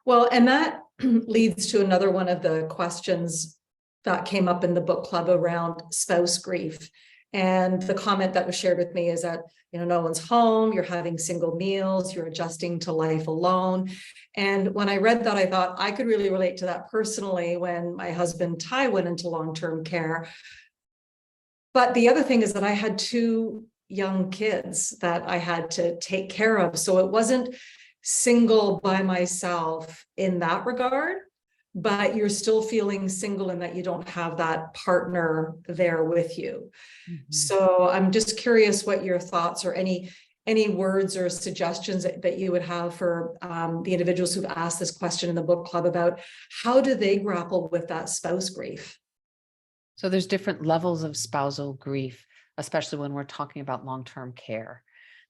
Well, and that leads to another one of the questions that came up in the book club around spouse grief. And the comment that was shared with me is that, no one's home, you're having single meals, you're adjusting to life alone. And when I read that, I thought I could really relate to that personally when my husband Ty went into long-term care. But the other thing is that I had two young kids that I had to take care of. So it wasn't single by myself in that regard, but you're still feeling single in that you don't have that partner there with you. Mm-hmm. So I'm just curious what your thoughts or any words or suggestions that you would have for the individuals who've asked this question in the book club about how do they grapple with that spouse grief? So there's different levels of spousal grief, especially when we're talking about long-term care.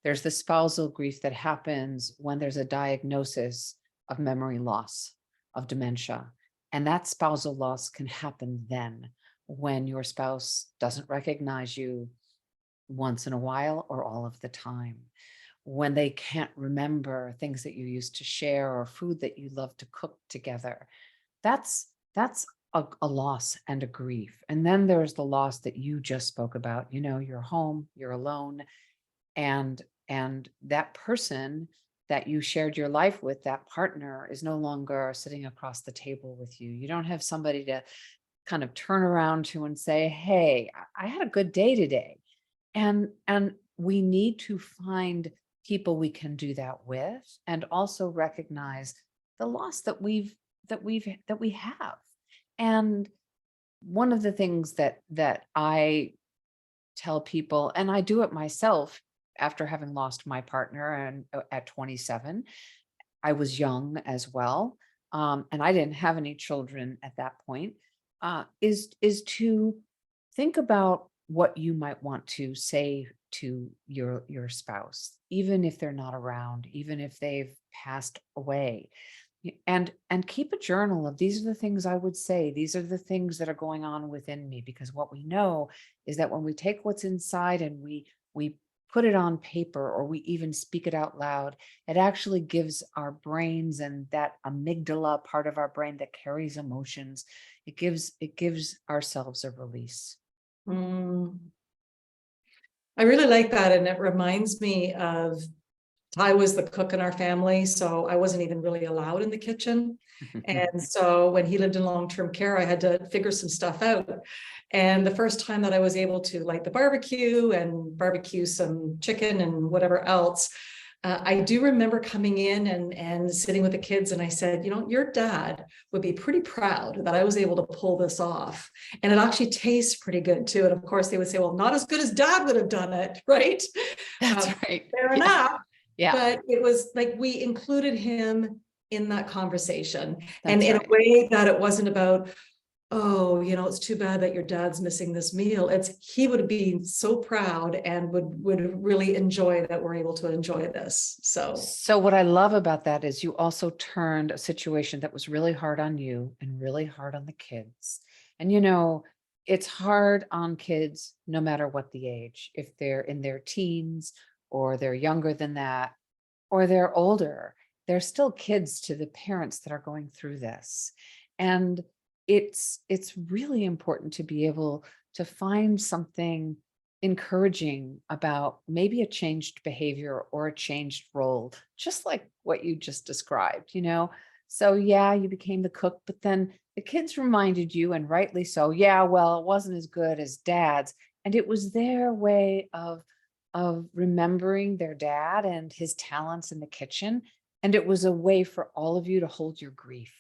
There's the spousal grief that happens when there's a diagnosis of memory loss, of dementia. And that spousal loss can happen then when your spouse doesn't recognize you once in a while or all of the time, when they can't remember things that you used to share or food that you love to cook together. That's a loss and a grief. And then there's the loss that you just spoke about. You're home, you're alone, and that person that you shared your life with, that partner, is no longer sitting across the table with you. You don't have somebody to kind of turn around to and say, hey, I had a good day today. And we need to find people we can do that with, and also recognize the loss that we have. And one of the things that I tell people, and I do it myself after having lost my partner and at 27, I was young as well. And I didn't have any children at that point, is to think about what you might want to say to your spouse, even if they're not around, even if they've passed away. And keep a journal of, these are the things I would say, these are the things that are going on within me, because what we know is that when we take what's inside and we put it on paper, or we even speak it out loud, it actually gives our brains, and that amygdala part of our brain that carries emotions, it gives ourselves a release. I really like that. And it reminds me of, Ty was the cook in our family, so I wasn't even really allowed in the kitchen. And so when he lived in long-term care, I had to figure some stuff out. And the first time that I was able to light the barbecue and barbecue some chicken and whatever else, I do remember coming in and sitting with the kids, and I said, your dad would be pretty proud that I was able to pull this off. And it actually tastes pretty good too. And of course they would say, well, not as good as dad would have done it, right? That's right. Fair enough. Yeah. But it was like we included him in that conversation. And That's in right. a way that it wasn't about, oh, it's too bad that your dad's missing this meal. He would be so proud and would really enjoy that we're able to enjoy this. So what I love about that is you also turned a situation that was really hard on you and really hard on the kids. And it's hard on kids no matter what the age, if they're in their teens or they're younger than that, or they're older, they're still kids to the parents that are going through this. And it's really important to be able to find something encouraging about maybe a changed behavior or a changed role, just like what you just described. So yeah, you became the cook, but then the kids reminded you, and rightly so, yeah, well, it wasn't as good as dad's. And it was their way of remembering their dad and his talents in the kitchen. And it was a way for all of you to hold your grief.